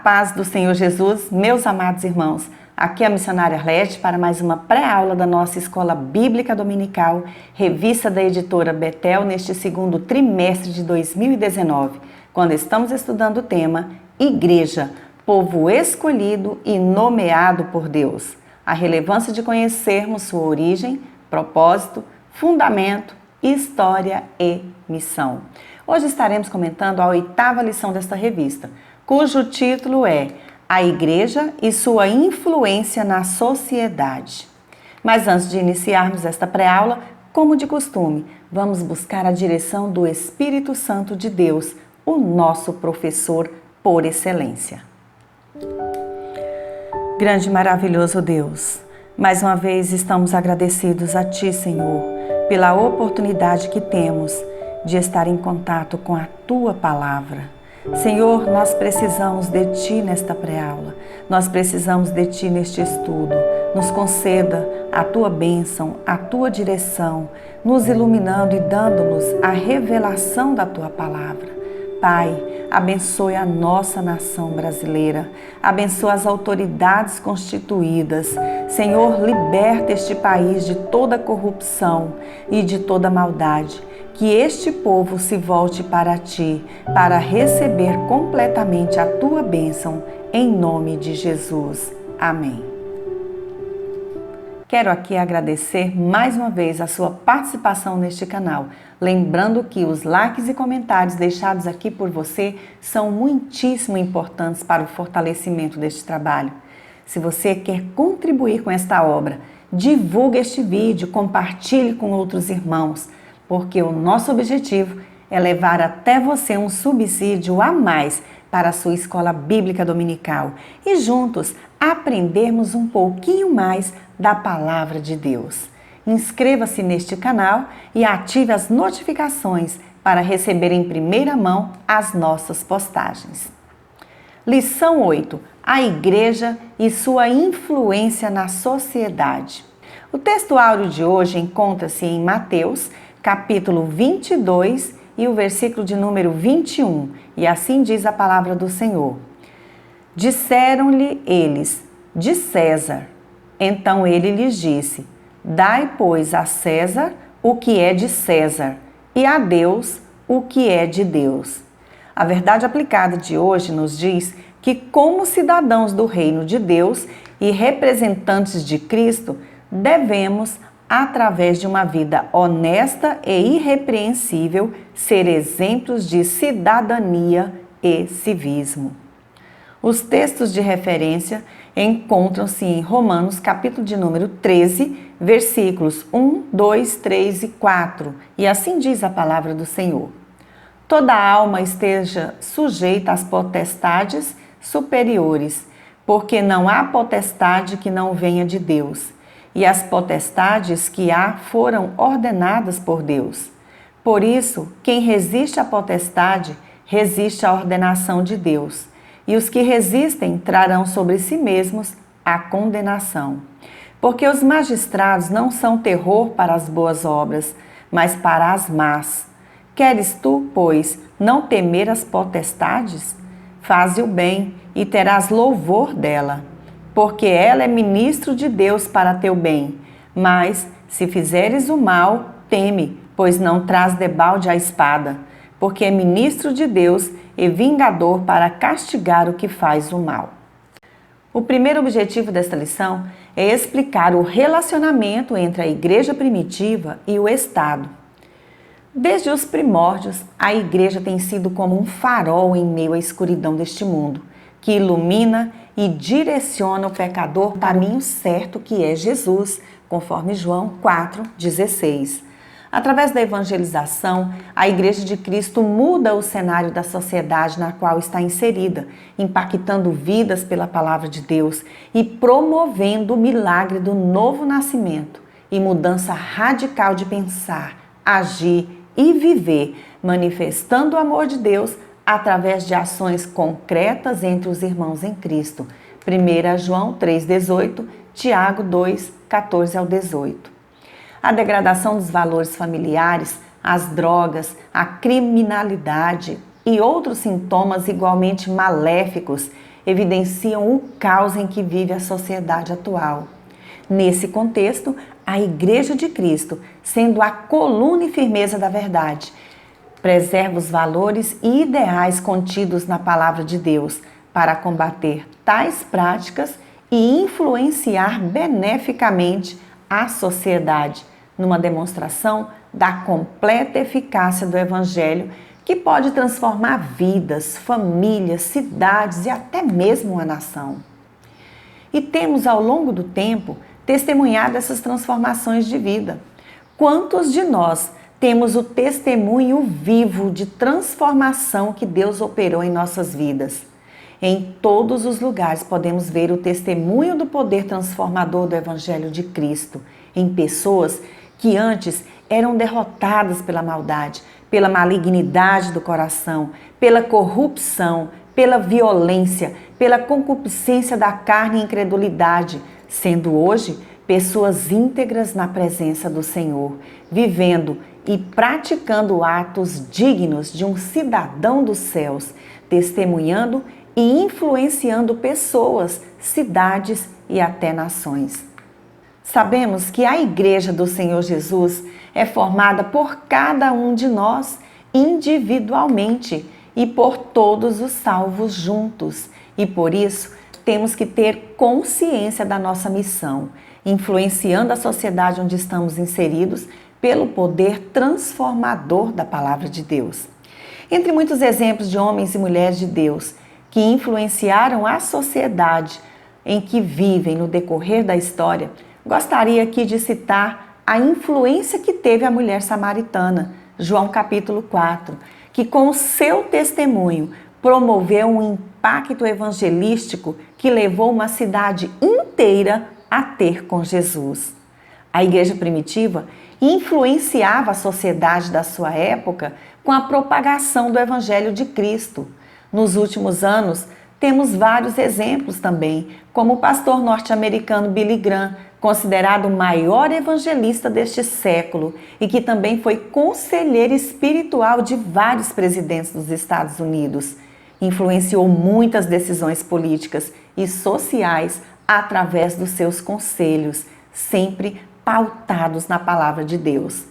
paz do Senhor Jesus, meus amados irmãos. Aqui é a missionária Arlete para mais uma pré-aula da nossa Escola Bíblica Dominical, revista da editora Betel, neste segundo trimestre de 2019, quando estamos estudando o tema Igreja, povo escolhido e nomeado por Deus. A relevância de conhecermos sua origem, propósito, fundamento, história e missão. Hoje estaremos comentando a 8ª lição desta revista, cujo título é A Igreja e sua influência na sociedade. Mas antes de iniciarmos esta pré-aula, como de costume, vamos buscar a direção do Espírito Santo de Deus, o nosso professor por excelência. Grande e maravilhoso Deus, mais uma vez estamos agradecidos a Ti, Senhor, pela oportunidade que temos de estar em contato com a Tua Palavra. Senhor, nós precisamos de Ti nesta pré-aula, nós precisamos de Ti neste estudo. Nos conceda a Tua bênção, a Tua direção, nos iluminando e dando-nos a revelação da Tua Palavra. Pai, abençoe a nossa nação brasileira, abençoe as autoridades constituídas. Senhor, liberta este país de toda corrupção e de toda maldade. Que este povo se volte para Ti, para receber completamente a Tua bênção, em nome de Jesus. Amém. Quero aqui agradecer mais uma vez a sua participação neste canal, lembrando que os likes e comentários deixados aqui por você são muitíssimo importantes para o fortalecimento deste trabalho. Se você quer contribuir com esta obra, divulgue este vídeo, compartilhe com outros irmãos, porque o nosso objetivo é levar até você um subsídio a mais para a sua escola bíblica dominical e juntos aprendermos um pouquinho mais da palavra de Deus. Inscreva-se neste canal e ative as notificações para receber em primeira mão as nossas postagens. Lição 8. A Igreja e sua influência na sociedade. O texto áureo de hoje encontra-se em Mateus, capítulo 22 e o versículo de número 21, e assim diz a palavra do Senhor. Disseram-lhe eles, de César. Então ele lhes disse, dai, pois, a César o que é de César, e a Deus o que é de Deus. A verdade aplicada de hoje nos diz que, como cidadãos do reino de Deus e representantes de Cristo, devemos, através de uma vida honesta e irrepreensível, ser exemplos de cidadania e civismo. Os textos de referência encontram-se em Romanos, capítulo de número 13, versículos 1, 2, 3 e 4, e assim diz a palavra do Senhor. Toda alma esteja sujeita às potestades superiores, porque não há potestade que não venha de Deus, e as potestades que há foram ordenadas por Deus. Por isso, quem resiste à potestade, resiste à ordenação de Deus. E os que resistem trarão sobre si mesmos a condenação. Porque os magistrados não são terror para as boas obras, mas para as más. Queres tu, pois, não temer as potestades? Faze o bem e terás louvor dela, porque ela é ministro de Deus para teu bem. Mas, se fizeres o mal, teme, pois não traz debalde a espada, porque é ministro de Deus e vingador para castigar o que faz o mal. O primeiro objetivo desta lição é explicar o relacionamento entre a igreja primitiva e o Estado. Desde os primórdios, a igreja tem sido como um farol em meio à escuridão deste mundo, que ilumina e direciona o pecador para o caminho certo, que é Jesus, conforme João 4,16. Através da evangelização, a Igreja de Cristo muda o cenário da sociedade na qual está inserida, impactando vidas pela palavra de Deus e promovendo o milagre do novo nascimento e mudança radical de pensar, agir e viver, manifestando o amor de Deus através de ações concretas entre os irmãos em Cristo. 1 João 3,18, Tiago 2, 14 ao 18. A degradação dos valores familiares, as drogas, a criminalidade e outros sintomas igualmente maléficos evidenciam o caos em que vive a sociedade atual. Nesse contexto, a Igreja de Cristo, sendo a coluna e firmeza da verdade, preserva os valores e ideais contidos na Palavra de Deus para combater tais práticas e influenciar beneficamente a sociedade, numa demonstração da completa eficácia do Evangelho, que pode transformar vidas, famílias, cidades e até mesmo uma nação. E temos, ao longo do tempo, testemunhado essas transformações de vida. Quantos de nós temos o testemunho vivo de transformação que Deus operou em nossas vidas? Em todos os lugares podemos ver o testemunho do poder transformador do Evangelho de Cristo em pessoas que antes eram derrotadas pela maldade, pela malignidade do coração, pela corrupção, pela violência, pela concupiscência da carne e incredulidade, sendo hoje pessoas íntegras na presença do Senhor, vivendo e praticando atos dignos de um cidadão dos céus, testemunhando e influenciando pessoas, cidades e até nações. Sabemos que a Igreja do Senhor Jesus é formada por cada um de nós individualmente e por todos os salvos juntos. E por isso temos que ter consciência da nossa missão, influenciando a sociedade onde estamos inseridos pelo poder transformador da Palavra de Deus. Entre muitos exemplos de homens e mulheres de Deus que influenciaram a sociedade em que vivem no decorrer da história, gostaria aqui de citar a influência que teve a mulher samaritana, João capítulo 4, que com o seu testemunho promoveu um impacto evangelístico que levou uma cidade inteira a ter com Jesus. A igreja primitiva influenciava a sociedade da sua época com a propagação do Evangelho de Cristo. Nos últimos anos, temos vários exemplos também, como o pastor norte-americano Billy Graham, considerado o maior evangelista deste século e que também foi conselheiro espiritual de vários presidentes dos Estados Unidos. Influenciou muitas decisões políticas e sociais através dos seus conselhos, sempre pautados na palavra de Deus.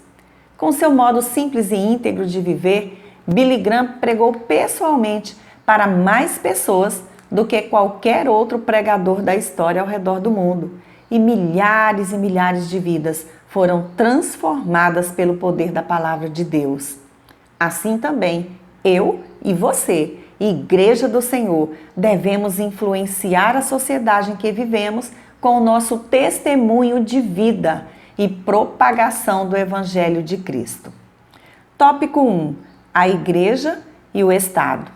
Com seu modo simples e íntegro de viver, Billy Graham pregou pessoalmente para mais pessoas do que qualquer outro pregador da história ao redor do mundo. E milhares de vidas foram transformadas pelo poder da palavra de Deus. Assim também, eu e você, Igreja do Senhor, devemos influenciar a sociedade em que vivemos com o nosso testemunho de vida e propagação do Evangelho de Cristo. Tópico 1. A Igreja e o Estado.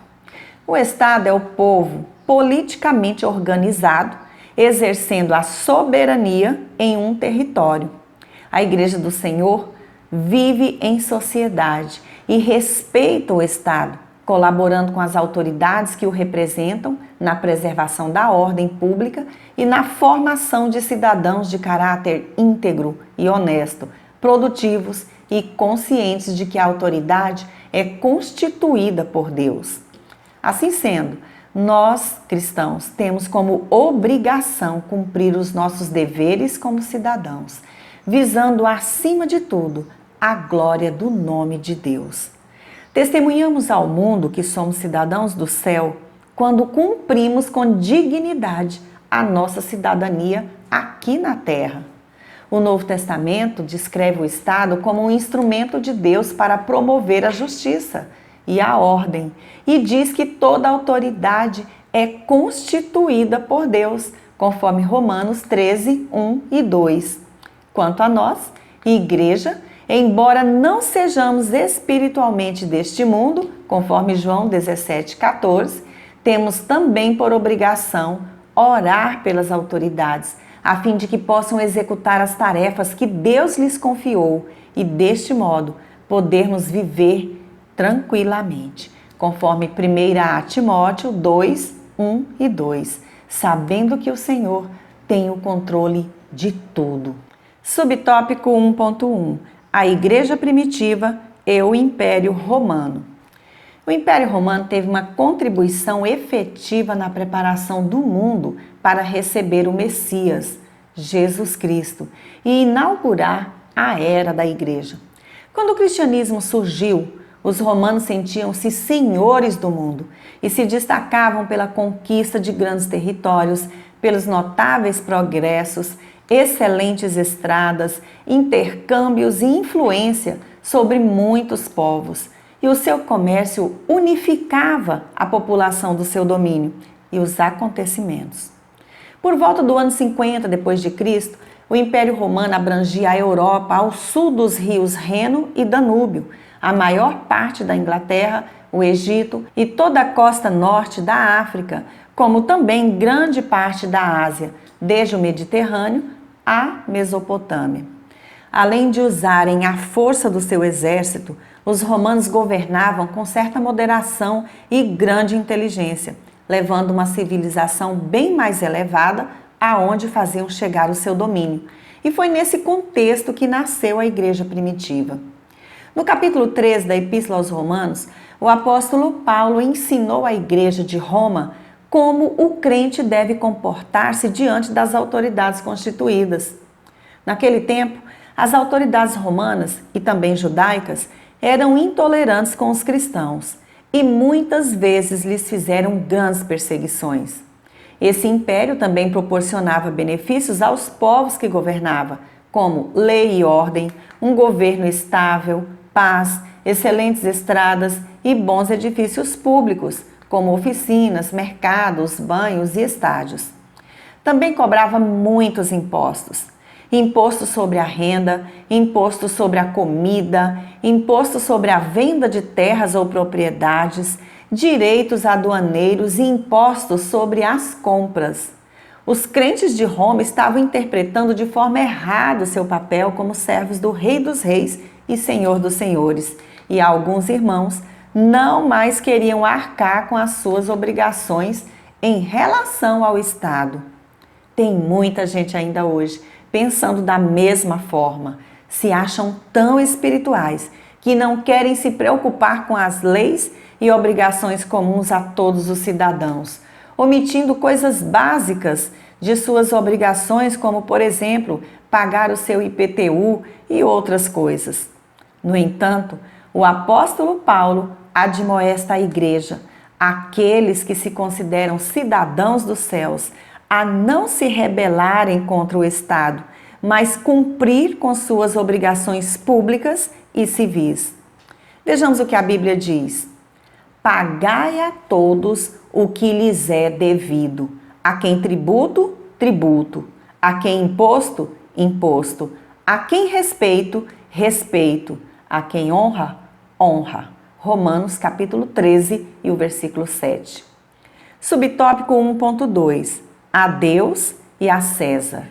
O Estado é o povo politicamente organizado, exercendo a soberania em um território. A Igreja do Senhor vive em sociedade e respeita o Estado, colaborando com as autoridades que o representam na preservação da ordem pública e na formação de cidadãos de caráter íntegro e honesto, produtivos e conscientes de que a autoridade é constituída por Deus. Assim sendo, nós, cristãos, temos como obrigação cumprir os nossos deveres como cidadãos, visando, acima de tudo, a glória do nome de Deus. Testemunhamos ao mundo que somos cidadãos do céu quando cumprimos com dignidade a nossa cidadania aqui na terra. O Novo Testamento descreve o Estado como um instrumento de Deus para promover a justiça e a ordem, e diz que toda autoridade é constituída por Deus, conforme Romanos 13, 1 e 2. Quanto a nós, Igreja, embora não sejamos espiritualmente deste mundo, conforme João 17, 14, temos também por obrigação orar pelas autoridades, a fim de que possam executar as tarefas que Deus lhes confiou e, deste modo, podermos viver tranquilamente, conforme 1 Timóteo 2, 1 e 2, sabendo que o Senhor tem o controle de tudo. Subtópico 1.1. A Igreja Primitiva e o Império Romano. O Império Romano teve uma contribuição efetiva na preparação do mundo para receber o Messias, Jesus Cristo, e inaugurar a era da Igreja. Quando o cristianismo surgiu, os romanos sentiam-se senhores do mundo e se destacavam pela conquista de grandes territórios, pelos notáveis progressos, excelentes estradas, intercâmbios e influência sobre muitos povos. E o seu comércio unificava a população do seu domínio e os acontecimentos. Por volta do ano 50 d.C., o Império Romano abrangia a Europa ao sul dos rios Reno e Danúbio, a maior parte da Inglaterra, o Egito e toda a costa norte da África, como também grande parte da Ásia, desde o Mediterrâneo à Mesopotâmia. Além de usarem a força do seu exército, os romanos governavam com certa moderação e grande inteligência, levando uma civilização bem mais elevada aonde faziam chegar o seu domínio. E foi nesse contexto que nasceu a igreja primitiva. No capítulo 3 da Epístola aos Romanos, o apóstolo Paulo ensinou à igreja de Roma como o crente deve comportar-se diante das autoridades constituídas. Naquele tempo, as autoridades romanas e também judaicas eram intolerantes com os cristãos e muitas vezes lhes fizeram grandes perseguições. Esse império também proporcionava benefícios aos povos que governava, como lei e ordem, um governo estável, paz, excelentes estradas e bons edifícios públicos, como oficinas, mercados, banhos e estádios. Também cobrava muitos impostos. Imposto sobre a renda, imposto sobre a comida, imposto sobre a venda de terras ou propriedades, direitos aduaneiros e impostos sobre as compras. Os crentes de Roma estavam interpretando de forma errada o seu papel como servos do Rei dos Reis e Senhor dos Senhores, e alguns irmãos não mais queriam arcar com as suas obrigações em relação ao Estado. Tem muita gente ainda hoje pensando da mesma forma, se acham tão espirituais que não querem se preocupar com as leis e obrigações comuns a todos os cidadãos, omitindo coisas básicas de suas obrigações, como, por exemplo, pagar o seu IPTU e outras coisas. No entanto, o apóstolo Paulo admoesta a igreja, aqueles que se consideram cidadãos dos céus, a não se rebelarem contra o Estado, mas cumprir com suas obrigações públicas e civis. Vejamos o que a Bíblia diz. Pagai a todos o que lhes é devido. A quem tributo, tributo. A quem imposto, imposto. A quem respeito, respeito. A quem honra, honra. Romanos capítulo 13 e o versículo 7. Subtópico 1.2. A Deus e a César.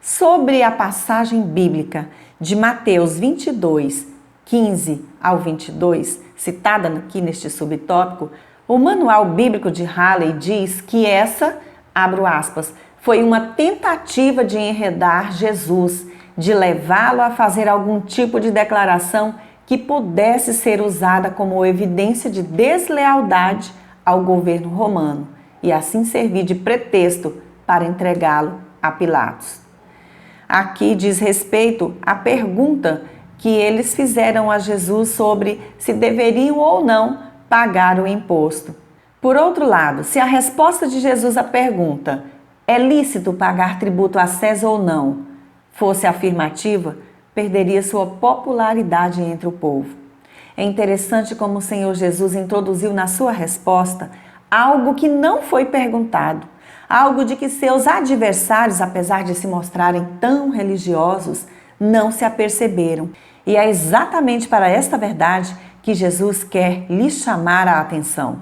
Sobre a passagem bíblica de Mateus 22, 15 ao 22, citada aqui neste subtópico, o Manual Bíblico de Halley diz que essa, abro aspas, foi uma tentativa de enredar Jesus, de levá-lo a fazer algum tipo de declaração que pudesse ser usada como evidência de deslealdade ao governo romano e assim servir de pretexto para entregá-lo a Pilatos. Aqui diz respeito à pergunta que eles fizeram a Jesus sobre se deveriam ou não pagar o imposto. Por outro lado, se a resposta de Jesus à pergunta "é lícito pagar tributo a César ou não?" fosse afirmativa, perderia sua popularidade entre o povo. É interessante como o Senhor Jesus introduziu na sua resposta algo que não foi perguntado, algo de que seus adversários, apesar de se mostrarem tão religiosos, não se aperceberam. E é exatamente para esta verdade que Jesus quer lhe chamar a atenção.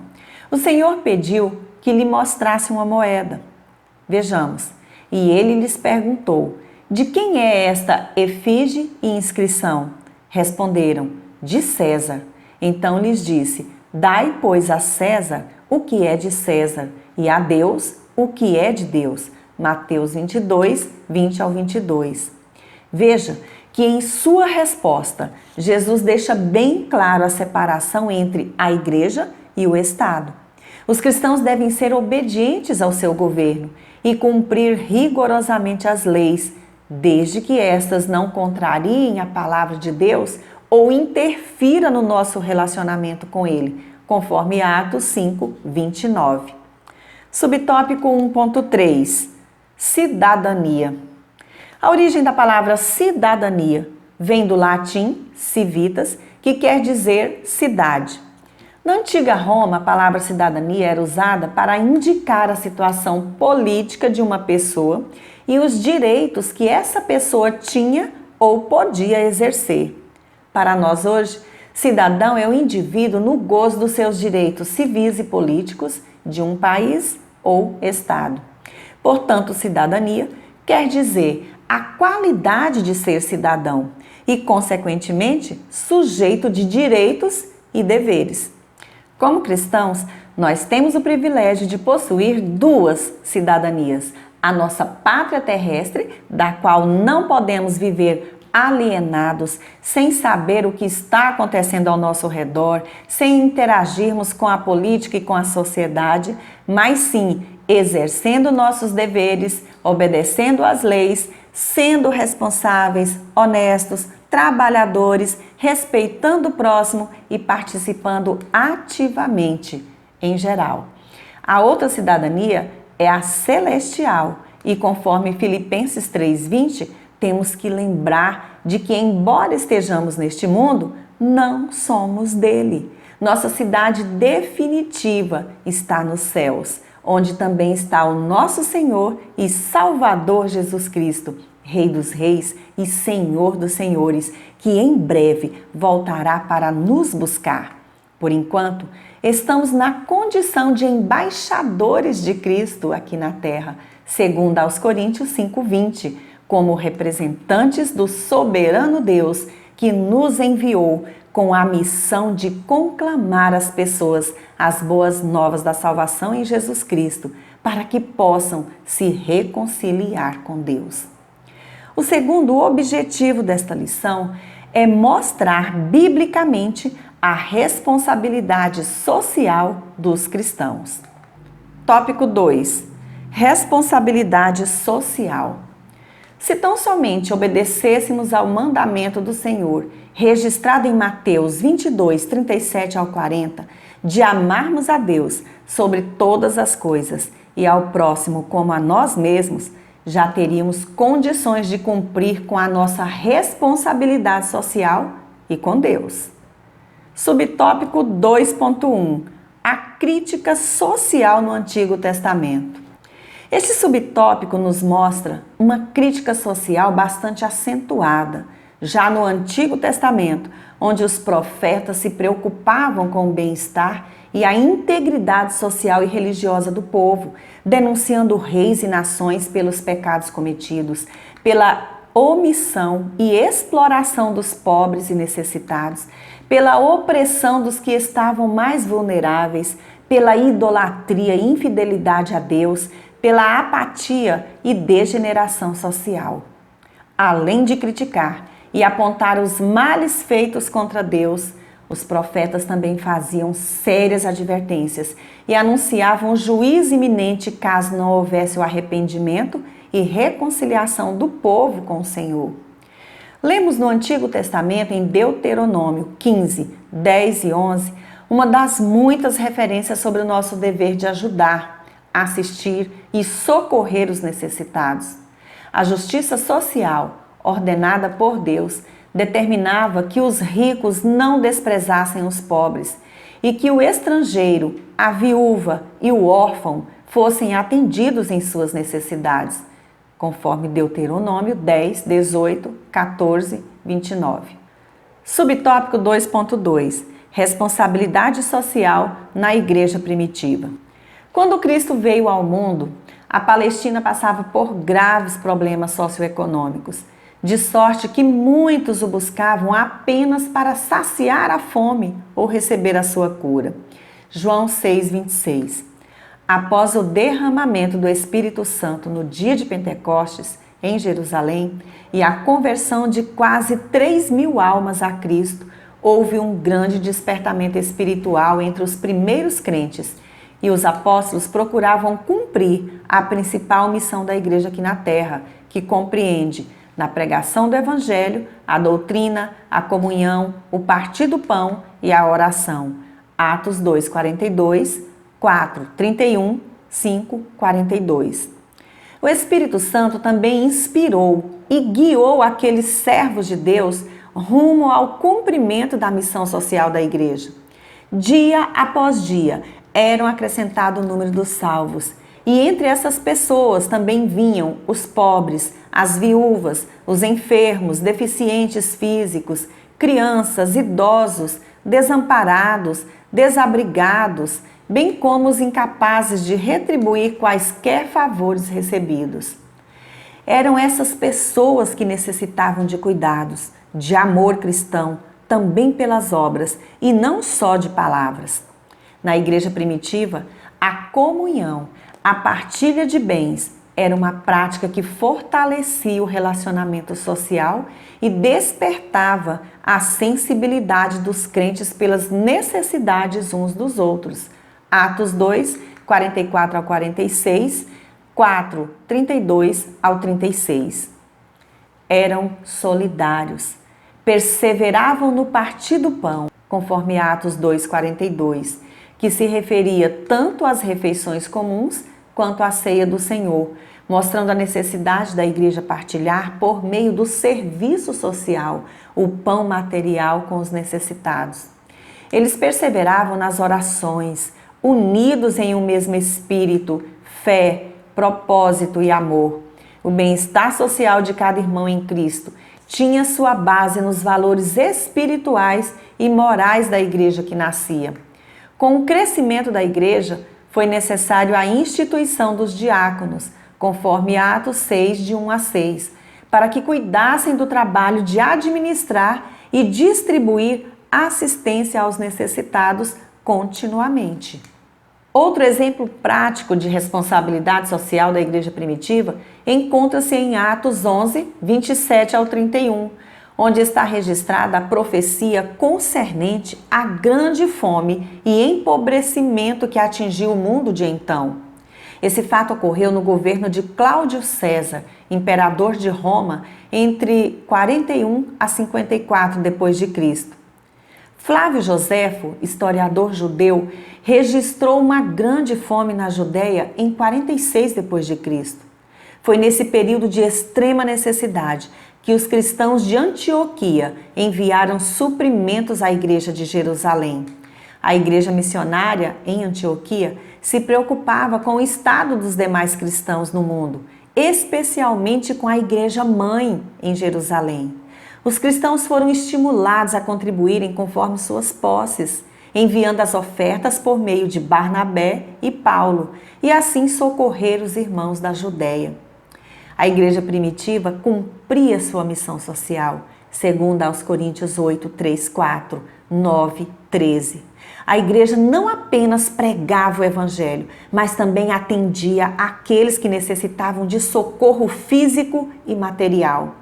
O Senhor pediu que lhe mostrasse uma moeda. Vejamos. E ele lhes perguntou: de quem é esta efígie e inscrição? Responderam: de César. Então lhes disse: dai, pois, a César o que é de César, e a Deus o que é de Deus. Mateus 22, 20 ao 22. Veja que que em sua resposta, Jesus deixa bem claro a separação entre a igreja e o Estado. Os cristãos devem ser obedientes ao seu governo e cumprir rigorosamente as leis, desde que estas não contrariem a palavra de Deus ou interfira no nosso relacionamento com Ele, conforme Atos 5, 29. Subtópico 1.3. Cidadania. A origem da palavra cidadania vem do latim civitas, que quer dizer cidade. Na antiga Roma, a palavra cidadania era usada para indicar a situação política de uma pessoa e os direitos que essa pessoa tinha ou podia exercer. Para nós hoje, cidadão é o indivíduo no gozo dos seus direitos civis e políticos de um país ou estado. Portanto, cidadania quer dizer a qualidade de ser cidadão e, consequentemente, sujeito de direitos e deveres. Como cristãos, nós temos o privilégio de possuir duas cidadanias: a nossa pátria terrestre, da qual não podemos viver alienados, sem saber o que está acontecendo ao nosso redor, sem interagirmos com a política e com a sociedade, mas sim exercendo nossos deveres, obedecendo às leis, sendo responsáveis, honestos, trabalhadores, respeitando o próximo e participando ativamente, em geral. A outra cidadania é a celestial e, conforme Filipenses 3:20, temos que lembrar de que, embora estejamos neste mundo, não somos dele. Nossa cidade definitiva está nos céus, onde também está o nosso Senhor e Salvador Jesus Cristo, Rei dos Reis e Senhor dos Senhores, que em breve voltará para nos buscar. Por enquanto, estamos na condição de embaixadores de Cristo aqui na terra, segundo aos Coríntios 5:20, como representantes do soberano Deus que nos enviou com a missão de conclamar às pessoas as boas novas da salvação em Jesus Cristo, para que possam se reconciliar com Deus. O segundo objetivo desta lição é mostrar biblicamente a responsabilidade social dos cristãos. Tópico 2. Responsabilidade social. Se tão somente obedecêssemos ao mandamento do Senhor, registrado em Mateus 22, 37 ao 40, de amarmos a Deus sobre todas as coisas e ao próximo como a nós mesmos, já teríamos condições de cumprir com a nossa responsabilidade social e com Deus. Subtópico 2.1. A crítica social no Antigo Testamento. Este subtópico nos mostra uma crítica social bastante acentuada, já no Antigo Testamento, onde os profetas se preocupavam com o bem-estar e a integridade social e religiosa do povo, denunciando reis e nações pelos pecados cometidos, pela omissão e exploração dos pobres e necessitados, pela opressão dos que estavam mais vulneráveis, pela idolatria e infidelidade a Deus, pela apatia e degeneração social. Além de criticar e apontar os males feitos contra Deus, os profetas também faziam sérias advertências e anunciavam o juízo iminente caso não houvesse o arrependimento e reconciliação do povo com o Senhor. Lemos no Antigo Testamento, em Deuteronômio 15, 10 e 11, uma das muitas referências sobre o nosso dever de ajudar, assistir e socorrer os necessitados. A justiça social, ordenada por Deus, determinava que os ricos não desprezassem os pobres e que o estrangeiro, a viúva e o órfão fossem atendidos em suas necessidades, conforme Deuteronômio 10, 18, 14, 29. Subtópico 2.2. Responsabilidade social na Igreja primitiva. Quando Cristo veio ao mundo, a Palestina passava por graves problemas socioeconômicos, de sorte que muitos o buscavam apenas para saciar a fome ou receber a sua cura. João 6:26. Após o derramamento do Espírito Santo no dia de Pentecostes, em Jerusalém e a conversão de quase 3.000 almas a Cristo, houve um grande despertamento espiritual entre os primeiros crentes e os apóstolos procuravam cumprir a principal missão da igreja aqui na terra, que compreende na pregação do evangelho, a doutrina, a comunhão, o partir do pão e a oração. Atos 2:42, 4:31, 5:42. O Espírito Santo também inspirou e guiou aqueles servos de Deus rumo ao cumprimento da missão social da igreja. Dia após dia, eram acrescentado o número dos salvos. E entre essas pessoas também vinham os pobres, as viúvas, os enfermos, deficientes físicos, crianças, idosos, desamparados, desabrigados, bem como os incapazes de retribuir quaisquer favores recebidos. Eram essas pessoas que necessitavam de cuidados, de amor cristão, também pelas obras e não só de palavras. Na igreja primitiva, a comunhão, a partilha de bens era uma prática que fortalecia o relacionamento social e despertava a sensibilidade dos crentes pelas necessidades uns dos outros. Atos 2, 44 ao 46, 4, 32 ao 36. Eram solidários, perseveravam no partir do pão, conforme Atos 2, 42, que se referia tanto às refeições comuns quanto à ceia do Senhor, mostrando a necessidade da igreja partilhar por meio do serviço social o pão material com os necessitados. Eles perseveravam nas orações, unidos em um mesmo espírito, fé, propósito e amor. O bem-estar social de cada irmão em Cristo tinha sua base nos valores espirituais e morais da igreja que nascia. Com o crescimento da igreja, foi necessário a instituição dos diáconos, conforme Atos 6, de 1 a 6, para que cuidassem do trabalho de administrar e distribuir assistência aos necessitados continuamente. Outro exemplo prático de responsabilidade social da igreja primitiva encontra-se em Atos 11, 27 ao 31, onde está registrada a profecia concernente à grande fome e empobrecimento que atingiu o mundo de então. Esse fato ocorreu no governo de Cláudio César, imperador de Roma, entre 41 a 54 d.C. Flávio Joséfo, historiador judeu, registrou uma grande fome na Judéia em 46 d.C. Foi nesse período de extrema necessidade que os cristãos de Antioquia enviaram suprimentos à igreja de Jerusalém. A igreja missionária em Antioquia se preocupava com o estado dos demais cristãos no mundo, especialmente com a igreja mãe em Jerusalém. Os cristãos foram estimulados a contribuírem conforme suas posses, enviando as ofertas por meio de Barnabé e Paulo, e assim socorrer os irmãos da Judéia. A igreja primitiva cumpria sua missão social, segundo aos Coríntios 8, 3, 4, 9, 13. A igreja não apenas pregava o evangelho, mas também atendia aqueles que necessitavam de socorro físico e material.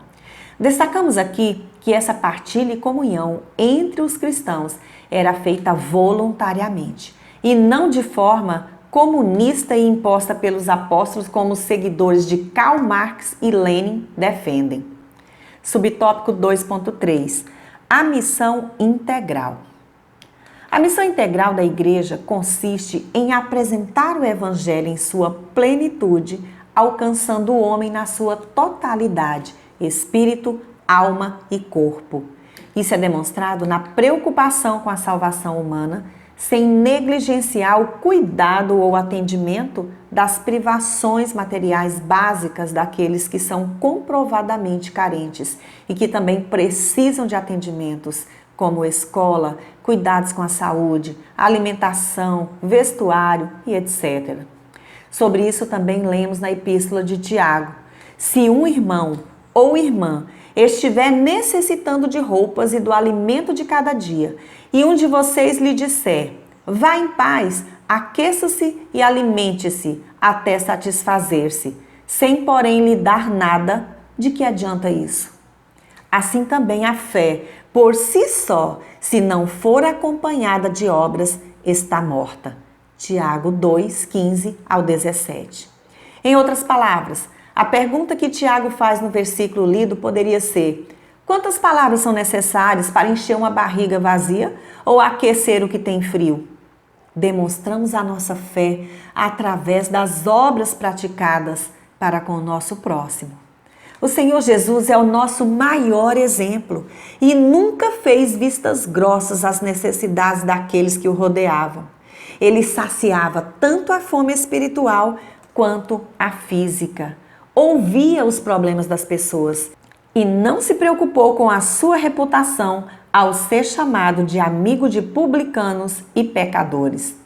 Destacamos aqui que essa partilha e comunhão entre os cristãos era feita voluntariamente e não de forma comunista e imposta pelos apóstolos, como os seguidores de Karl Marx e Lenin defendem. Subtópico 2.3. A missão integral. A missão integral da igreja consiste em apresentar o evangelho em sua plenitude, alcançando o homem na sua totalidade, espírito, alma e corpo. Isso é demonstrado na preocupação com a salvação humana, sem negligenciar o cuidado ou atendimento das privações materiais básicas daqueles que são comprovadamente carentes e que também precisam de atendimentos como escola, cuidados com a saúde, alimentação, vestuário e etc. Sobre isso também lemos na Epístola de Tiago. Se um irmão ou irmã estiver necessitando de roupas e do alimento de cada dia, e um de vocês lhe disser, vá em paz, aqueça-se e alimente-se até satisfazer-se. sem porém lhe dar nada, de que adianta isso? Assim também a fé, por si só, se não for acompanhada de obras, está morta. Tiago 2, 15 ao 17. Em outras palavras, a pergunta que Tiago faz no versículo lido poderia ser: quantas palavras são necessárias para encher uma barriga vazia ou aquecer o que tem frio? Demonstramos a nossa fé através das obras praticadas para com o nosso próximo. O Senhor Jesus é o nosso maior exemplo e nunca fez vistas grossas às necessidades daqueles que o rodeavam. Ele saciava tanto a fome espiritual quanto a física. Ouvia os problemas das pessoas e não se preocupou com a sua reputação ao ser chamado de amigo de publicanos e pecadores.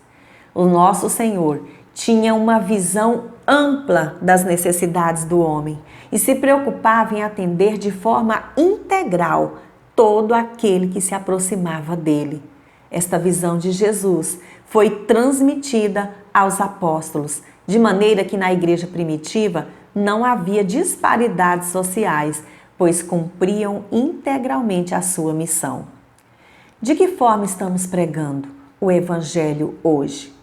O nosso Senhor tinha uma visão ampla das necessidades do homem e se preocupava em atender de forma integral todo aquele que se aproximava dele. Esta visão de Jesus foi transmitida aos apóstolos, de maneira que na igreja primitiva não havia disparidades sociais, pois cumpriam integralmente a sua missão. De que forma estamos pregando o Evangelho hoje?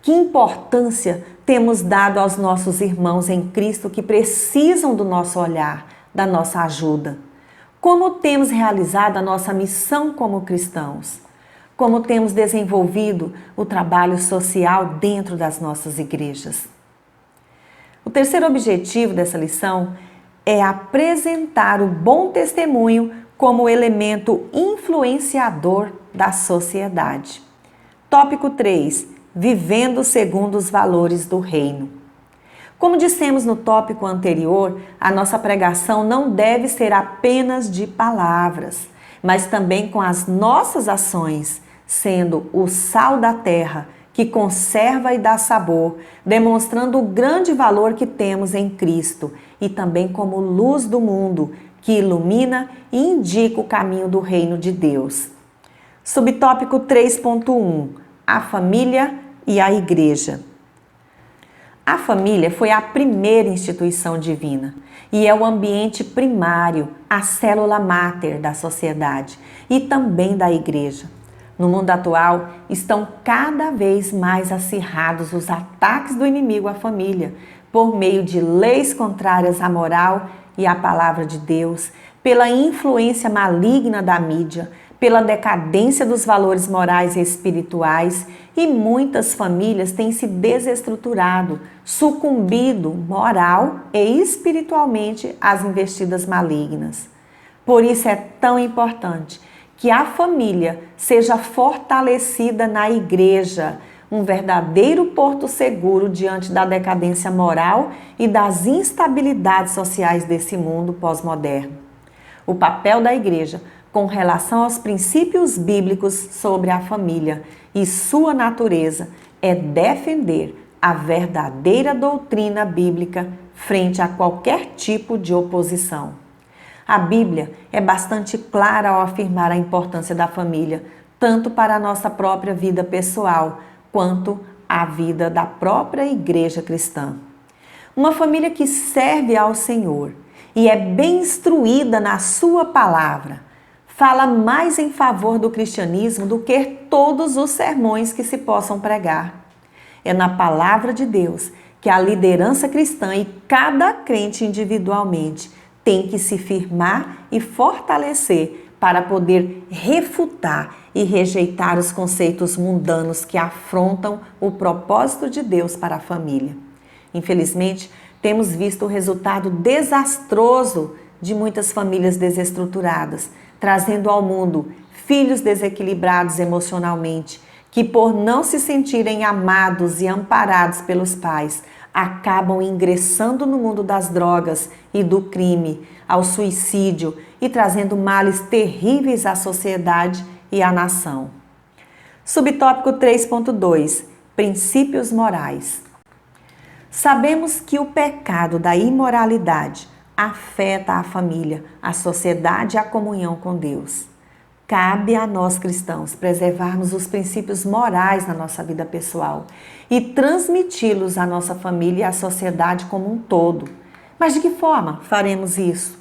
Que importância temos dado aos nossos irmãos em Cristo que precisam do nosso olhar, da nossa ajuda? Como temos realizado a nossa missão como cristãos? Como temos desenvolvido o trabalho social dentro das nossas igrejas? O terceiro objetivo dessa lição é apresentar o bom testemunho como elemento influenciador da sociedade. Tópico 3. Vivendo segundo os valores do reino. Como dissemos no tópico anterior, a nossa pregação não deve ser apenas de palavras, mas também com as nossas ações, sendo o sal da terra, que conserva e dá sabor, demonstrando o grande valor que temos em Cristo, e também como luz do mundo, que ilumina e indica o caminho do reino de Deus. Subtópico 3.1. A família e a igreja. A família foi a primeira instituição divina e é o ambiente primário, a célula máter da sociedade e também da igreja. No mundo atual, estão cada vez mais acirrados os ataques do inimigo à família, por meio de leis contrárias à moral e à palavra de Deus, pela influência maligna da mídia, pela decadência dos valores morais e espirituais, e muitas famílias têm se desestruturado, sucumbido moral e espiritualmente às investidas malignas. Por isso é tão importante que a família seja fortalecida na igreja, um verdadeiro porto seguro diante da decadência moral e das instabilidades sociais desse mundo pós-moderno. O papel da igreja com relação aos princípios bíblicos sobre a família e sua natureza é defender a verdadeira doutrina bíblica frente a qualquer tipo de oposição. A Bíblia é bastante clara ao afirmar a importância da família, tanto para a nossa própria vida pessoal, quanto a vida da própria igreja cristã. Uma família que serve ao Senhor e é bem instruída na sua palavra, fala mais em favor do cristianismo do que todos os sermões que se possam pregar. É na palavra de Deus que a liderança cristã e cada crente individualmente tem que se firmar e fortalecer para poder refutar e rejeitar os conceitos mundanos que afrontam o propósito de Deus para a família. Infelizmente, temos visto o resultado desastroso de muitas famílias desestruturadas, trazendo ao mundo filhos desequilibrados emocionalmente, que por não se sentirem amados e amparados pelos pais, acabam ingressando no mundo das drogas e do crime, ao suicídio e trazendo males terríveis à sociedade e à nação. Subtópico 3.2. Princípios morais. Sabemos que o pecado da imoralidade afeta a família, a sociedade e a comunhão com Deus. Cabe a nós cristãos preservarmos os princípios morais na nossa vida pessoal e transmiti-los à nossa família e à sociedade como um todo. Mas de que forma faremos isso?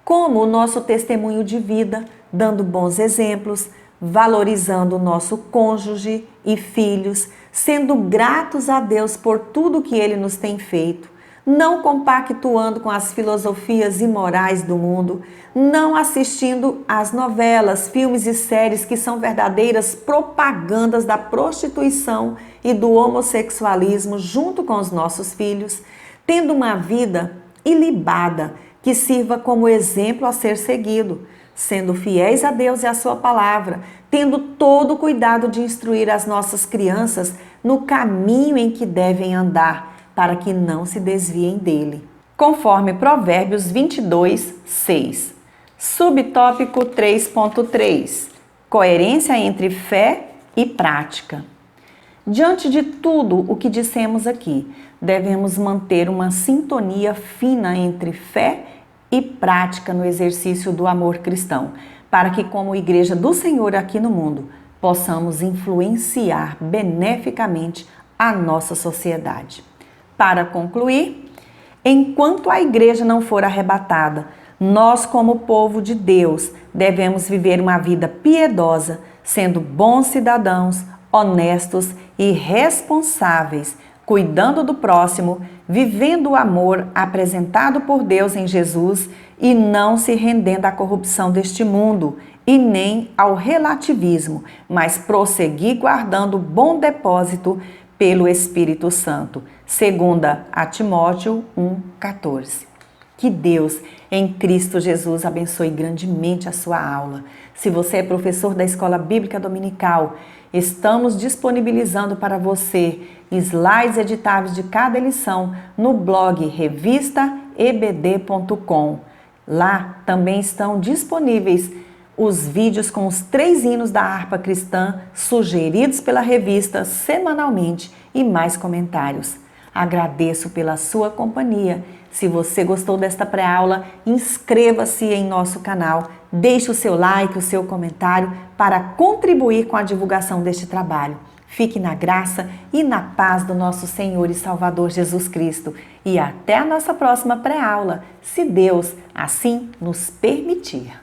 Como o nosso testemunho de vida, dando bons exemplos, valorizando o nosso cônjuge e filhos, sendo gratos a Deus por tudo que Ele nos tem feito, não compactuando com as filosofias imorais do mundo, não assistindo às novelas, filmes e séries que são verdadeiras propagandas da prostituição e do homossexualismo junto com os nossos filhos, tendo uma vida ilibada que sirva como exemplo a ser seguido, sendo fiéis a Deus e a sua palavra, tendo todo o cuidado de instruir as nossas crianças no caminho em que devem andar, para que não se desviem dele. Conforme Provérbios 22, 6. Subtópico 3.3. Coerência entre fé e prática. Diante de tudo o que dissemos aqui, devemos manter uma sintonia fina entre fé e prática no exercício do amor cristão, para que, como Igreja do Senhor aqui no mundo, possamos influenciar beneficamente a nossa sociedade. Para concluir, enquanto a Igreja não for arrebatada, nós, como povo de Deus, devemos viver uma vida piedosa, sendo bons cidadãos, honestos e responsáveis, cuidando do próximo, vivendo o amor apresentado por Deus em Jesus e não se rendendo à corrupção deste mundo e nem ao relativismo, mas prosseguir guardando bom depósito pelo Espírito Santo. 2 Timóteo 1,14. Que Deus, em Cristo Jesus, abençoe grandemente a sua aula. Se você é professor da Escola Bíblica Dominical, estamos disponibilizando para você slides editáveis de cada lição no blog revistaebd.com. Lá também estão disponíveis os vídeos com os 3 hinos da harpa cristã sugeridos pela revista semanalmente e mais comentários. Agradeço pela sua companhia. Se você gostou desta pré-aula, inscreva-se em nosso canal, deixe o seu like, o seu comentário para contribuir com a divulgação deste trabalho. Fique na graça e na paz do nosso Senhor e Salvador Jesus Cristo. E até a nossa próxima pré-aula, se Deus assim nos permitir.